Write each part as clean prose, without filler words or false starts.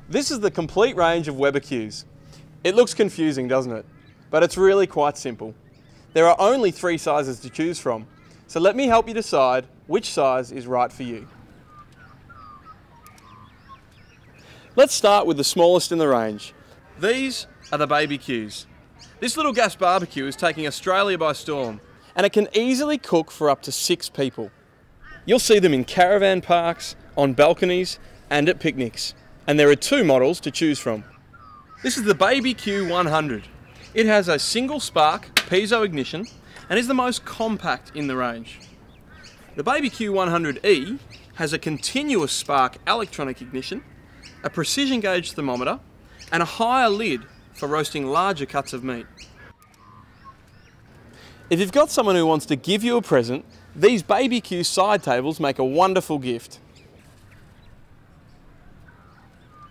This is the complete range of WeberBBQs. It looks confusing, doesn't it? But it's really quite simple. There are only 3 sizes to choose from, so let me help you decide which size is right for you. Let's start with the smallest in the range. These are the BBQs. This little gas barbecue is taking Australia by storm, and it can easily cook for up to 6 people. You'll see them in caravan parks, on balconies, and at picnics. And there are 2 models to choose from. This is the BBQ 100. It has a single spark piezo ignition and is the most compact in the range. The BBQ 100E has a continuous spark electronic ignition, a precision gauge thermometer, and a higher lid for roasting larger cuts of meat. If you've got someone who wants to give you a present, these BBQ side tables make a wonderful gift.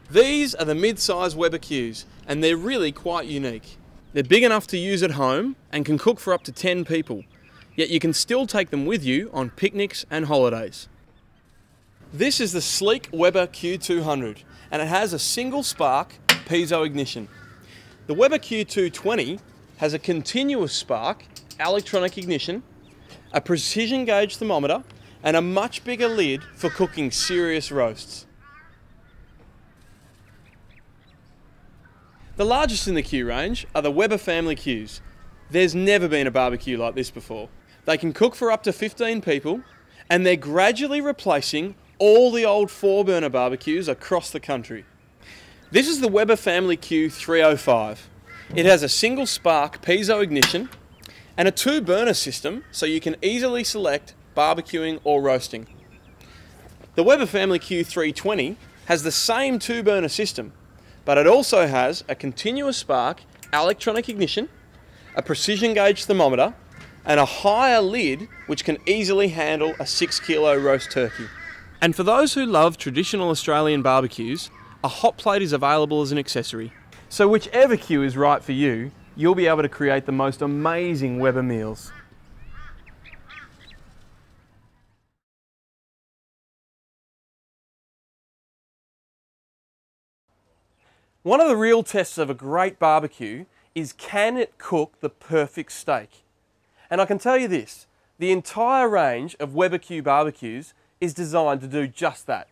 These are the mid-size WeberBBQs, and they're really quite unique. They're big enough to use at home and can cook for up to 10 people, yet you can still take them with you on picnics and holidays. This is the sleek Weber Q200, and it has a single spark piezo ignition. The Weber Q220 has a continuous spark electronic ignition, a precision gauge thermometer, and a much bigger lid for cooking serious roasts. The largest in the Q range are the Weber family Qs. There's never been a barbecue like this before. They can cook for up to 15 people, and they're gradually replacing all the old 4-burner barbecues across the country. This is the Weber family Q305. It has a single spark piezo ignition and a 2-burner system, so you can easily select barbecuing or roasting. The Weber family Q320 has the same 2-burner system, but it also has a continuous spark electronic ignition, a precision gauge thermometer, and a higher lid which can easily handle a 6-kilo roast turkey. And for those who love traditional Australian barbecues, a hot plate is available as an accessory. So whichever Q is right for you, you'll be able to create the most amazing Weber meals. One of the real tests of a great barbecue is, can it cook the perfect steak? And I can tell you this, the entire range of WeberBBQ barbecues is designed to do just that.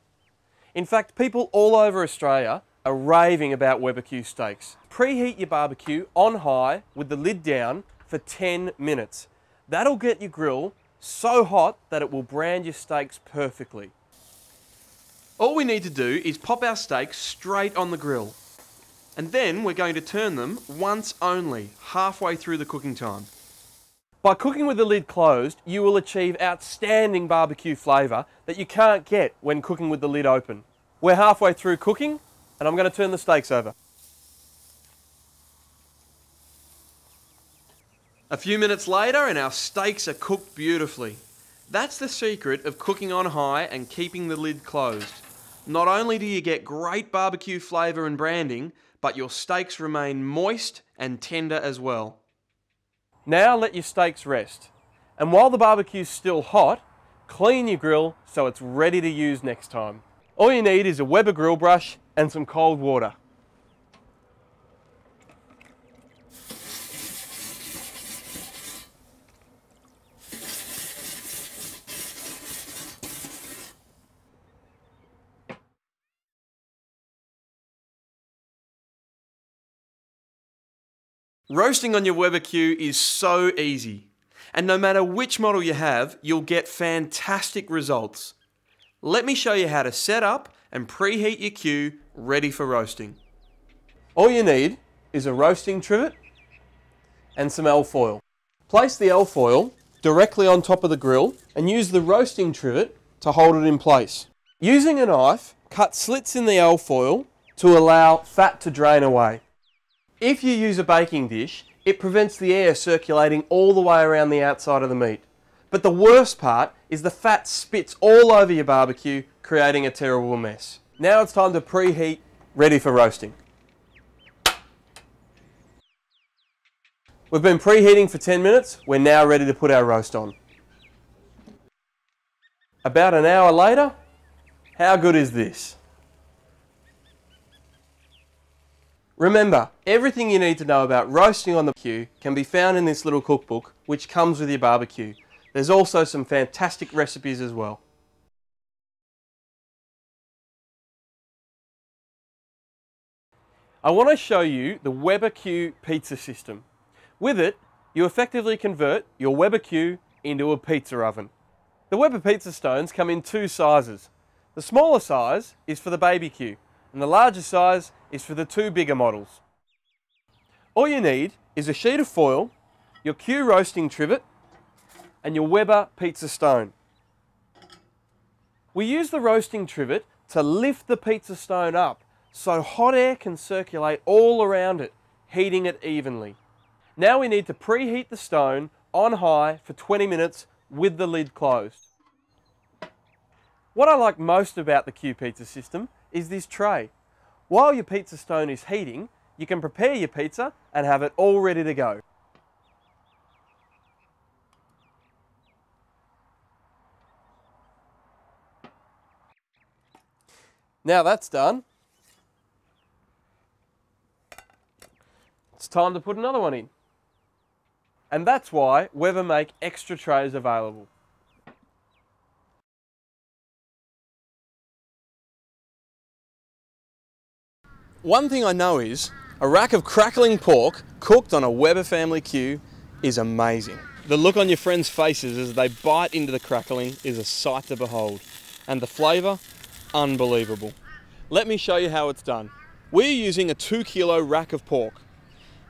In fact, people all over Australia are raving about WeberBBQ steaks. Preheat your barbecue on high with the lid down for 10 minutes. That'll get your grill so hot that it will brand your steaks perfectly. All we need to do is pop our steaks straight on the grill. And then we're going to turn them once only, halfway through the cooking time. By cooking with the lid closed, you will achieve outstanding barbecue flavour that you can't get when cooking with the lid open. We're halfway through cooking, and I'm going to turn the steaks over. A few minutes later and our steaks are cooked beautifully. That's the secret of cooking on high and keeping the lid closed. Not only do you get great barbecue flavour and branding, but your steaks remain moist and tender as well. Now let your steaks rest. And while the barbecue's still hot, clean your grill so it's ready to use next time. All you need is a Weber grill brush and some cold water. Roasting on your WeberBBQ is so easy, and no matter which model you have, you'll get fantastic results. Let me show you how to set up and preheat your Q ready for roasting. All you need is a roasting trivet and some alfoil. Place the alfoil directly on top of the grill and use the roasting trivet to hold it in place. Using a knife, cut slits in the alfoil to allow fat to drain away. If you use a baking dish, it prevents the air circulating all the way around the outside of the meat. But the worst part is the fat spits all over your barbecue, creating a terrible mess. Now it's time to preheat, ready for roasting. We've been preheating for 10 minutes, we're now ready to put our roast on. About an hour later, how good is this? Remember, everything you need to know about roasting on the barbecue can be found in this little cookbook, which comes with your barbecue. There's also some fantastic recipes as well. I want to show you the WeberBBQ pizza system. With it, you effectively convert your WeberBBQ into a pizza oven. The Weber pizza stones come in two sizes. The smaller size is for the BBQ, and the larger size is for the two bigger models. All you need is a sheet of foil, your Q roasting trivet, and your Weber pizza stone. We use the roasting trivet to lift the pizza stone up so hot air can circulate all around it, heating it evenly. Now we need to preheat the stone on high for 20 minutes with the lid closed. What I like most about the Q pizza system is this tray. While your pizza stone is heating, you can prepare your pizza and have it all ready to go. Now that's done, it's time to put another one in. And that's why Weber make extra trays available. One thing I know is a rack of crackling pork cooked on a Weber family Q is amazing. The look on your friends' faces as they bite into the crackling is a sight to behold. And the flavour, unbelievable. Let me show you how it's done. We're using a 2 kilo rack of pork.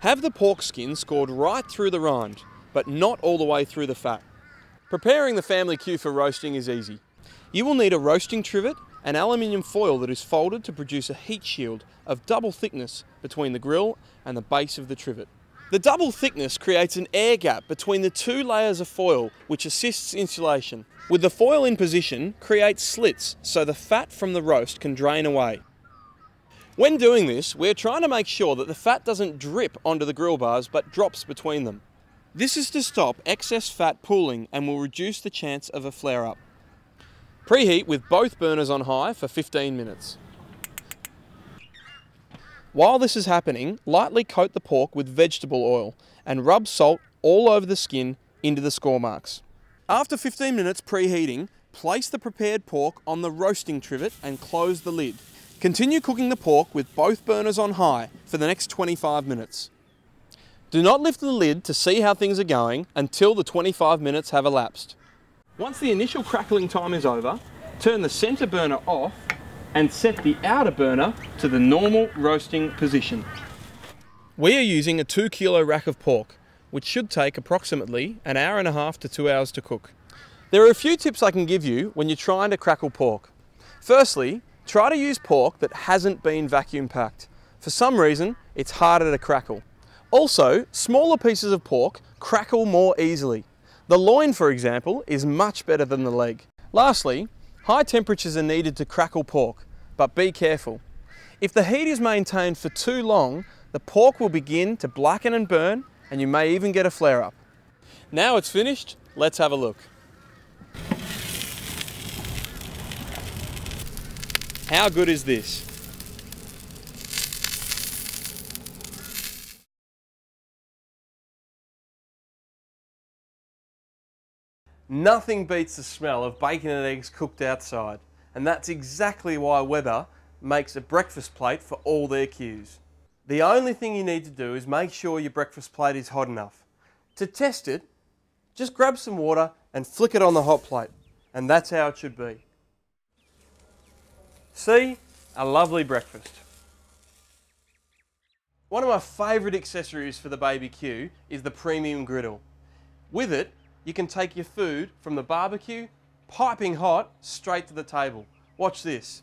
Have the pork skin scored right through the rind, but not all the way through the fat. Preparing the family Q for roasting is easy. You will need a roasting trivet and aluminium foil that is folded to produce a heat shield of double thickness between the grill and the base of the trivet. The double thickness creates an air gap between the two layers of foil, which assists insulation. With the foil in position, creates slits so the fat from the roast can drain away. When doing this, we're trying to make sure that the fat doesn't drip onto the grill bars but drops between them. This is to stop excess fat pooling and will reduce the chance of a flare-up. Preheat with both burners on high for 15 minutes. While this is happening, lightly coat the pork with vegetable oil and rub salt all over the skin into the score marks. After 15 minutes preheating, place the prepared pork on the roasting trivet and close the lid. Continue cooking the pork with both burners on high for the next 25 minutes. Do not lift the lid to see how things are going until the 25 minutes have elapsed. Once the initial crackling time is over, turn the centre burner off and set the outer burner to the normal roasting position. We are using a 2 kilo rack of pork, which should take approximately an hour and a half to 2 hours to cook. There are a few tips I can give you when you're trying to crackle pork. Firstly, try to use pork that hasn't been vacuum packed. For some reason, it's harder to crackle. Also, smaller pieces of pork crackle more easily. The loin, for example, is much better than the leg. Lastly, high temperatures are needed to crackle pork, but be careful. If the heat is maintained for too long, the pork will begin to blacken and burn, and you may even get a flare-up. Now it's finished, let's have a look. How good is this? Nothing beats the smell of bacon and eggs cooked outside, and that's exactly why Weber makes a breakfast plate for all their Qs. The only thing you need to do is make sure your breakfast plate is hot enough. To test it, just grab some water and flick it on the hot plate, and that's how it should be. See? A lovely breakfast. One of my favourite accessories for the BBQ is the premium griddle. With it, you can take your food from the barbecue, piping hot, straight to the table. Watch this.